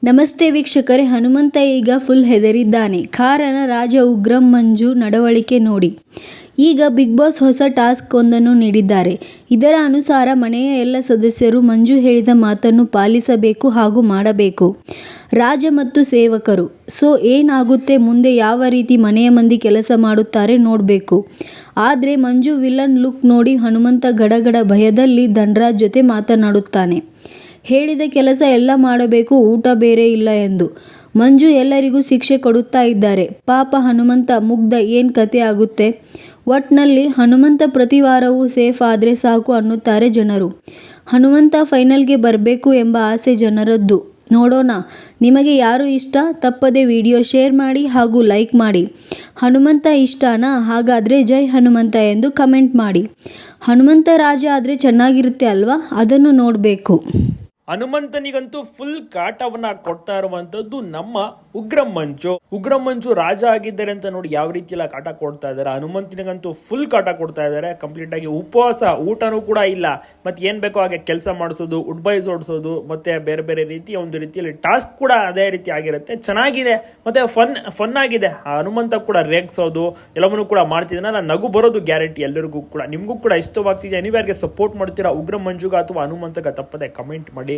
ನಮಸ್ತೆ ವೀಕ್ಷಕರೇ, ಹನುಮಂತ ಈಗ ಫುಲ್ ಹೆದರಿದ್ದಾನೆ. ಕಾರಣ ರಾಜ ಉಗ್ರಂ ಮಂಜು ನಡವಳಿಕೆ ನೋಡಿ. ಈಗ ಬಿಗ್ ಬಾಸ್ ಹೊಸ ಟಾಸ್ಕ್ ಒಂದನ್ನು ನೀಡಿದ್ದಾರೆ. ಇದರ ಅನುಸಾರ ಮನೆಯ ಎಲ್ಲ ಸದಸ್ಯರು ಮಂಜು ಹೇಳಿದ ಮಾತನ್ನು ಪಾಲಿಸಬೇಕು ಹಾಗೂ ಮಾಡಬೇಕು. ರಾಜ ಮತ್ತು ಸೇವಕರು. ಸೊ ಏನಾಗುತ್ತೆ ಮುಂದೆ, ಯಾವ ರೀತಿ ಮನೆಯ ಮಂದಿ ಕೆಲಸ ಮಾಡುತ್ತಾರೆ ನೋಡಬೇಕು. ಆದರೆ ಮಂಜು ವಿಲನ್ ಲುಕ್ ನೋಡಿ ಹನುಮಂತ ಗಡಗಡ ಭಯದಲ್ಲಿ ಧನರಾಜ್ ಜೊತೆ ಮಾತನಾಡುತ್ತಾನೆ. ಹೇಳಿದ ಕೆಲಸ ಎಲ್ಲ ಮಾಡಬೇಕು, ಊಟ ಬೇರೆ ಇಲ್ಲ ಎಂದು. ಮಂಜು ಎಲ್ಲರಿಗೂ ಶಿಕ್ಷೆ ಕೊಡುತ್ತಾ ಇದ್ದಾರೆ. ಪಾಪ ಹನುಮಂತ ಮುಗ್ಧ, ಏನು ಕತೆ ಆಗುತ್ತೆ. ಒಟ್ನಲ್ಲಿ ಹನುಮಂತ ಪ್ರತಿ ವಾರವೂ ಸೇಫ್ ಆದರೆ ಸಾಕು ಅನ್ನುತ್ತಾರೆ ಜನರು. ಹನುಮಂತ ಫೈನಲ್ಗೆ ಬರಬೇಕು ಎಂಬ ಆಸೆ ಜನರದ್ದು. ನೋಡೋಣ, ನಿಮಗೆ ಯಾರು ಇಷ್ಟ? ತಪ್ಪದೆ ವಿಡಿಯೋ ಶೇರ್ ಮಾಡಿ ಹಾಗೂ ಲೈಕ್ ಮಾಡಿ. ಹನುಮಂತ ಇಷ್ಟನಾ? ಹಾಗಾದರೆ ಜೈ ಹನುಮಂತ ಎಂದು ಕಮೆಂಟ್ ಮಾಡಿ. ಹನುಮಂತ ರಾಜ ಆದರೆ ಚೆನ್ನಾಗಿರುತ್ತೆ ಅಲ್ವಾ? ಅದನ್ನು ನೋಡಬೇಕು. ಹನುಮಂತನಿಗಂತೂ ಫುಲ್ ಕಾಟವನ್ನ ಕೊಡ್ತಾ ಇರುವಂತದ್ದು ನಮ್ಮ ಉಗ್ರಂ ಮಂಜು ರಾಜ ಆಗಿದ್ದಾರೆ ಅಂತ ನೋಡಿ ಯಾವ ರೀತಿ ಎಲ್ಲ ಕಾಟ ಕೊಡ್ತಾ ಇದ್ದಾರೆ. ಹನುಮಂತನಿಗಂತೂ ಫುಲ್ ಕಾಟ ಕೊಡ್ತಾ ಇದ್ದಾರೆ. ಕಂಪ್ಲೀಟ್ ಆಗಿ ಉಪವಾಸ, ಊಟನೂ ಕೂಡ ಇಲ್ಲ, ಮತ್ತೆ ಏನ್ ಬೇಕೋ ಹಾಗೆ ಕೆಲಸ ಮಾಡಿಸೋದು, ಉಡ್ಬೈಸ್ ಓಡಿಸೋದು, ಮತ್ತೆ ಬೇರೆ ಬೇರೆ ರೀತಿಯ ಒಂದು ರೀತಿಯಲ್ಲಿ ಟಾಸ್ಕ್ ಕೂಡ ಅದೇ ರೀತಿ ಆಗಿರುತ್ತೆ. ಚೆನ್ನಾಗಿದೆ, ಮತ್ತೆ ಫನ್ ಆಗಿದೆ. ಹನುಮಂತ ಕೂಡ ರೇಗ್ಸೋದು ಎಲ್ಲವನ್ನೂ ಕೂಡ ಮಾಡ್ತಿದ್ದಾನೆ. ನಗು ಬರೋದು ಗ್ಯಾರಂಟಿ ಎಲ್ಲರಿಗೂ ಕೂಡ. ನಿಮಗೂ ಕೂಡ ಇಷ್ಟವಾಗ್ತಿದೆ. ನೀವು ಯಾರಿಗೆ ಸಪೋರ್ಟ್ ಮಾಡ್ತೀರಾ, ಉಗ್ರಂ ಮಂಜುಗ ಅಥವಾ ಹನುಮಂತಗ? ತಪ್ಪದೆ ಕಮೆಂಟ್ ಮಾಡಿ.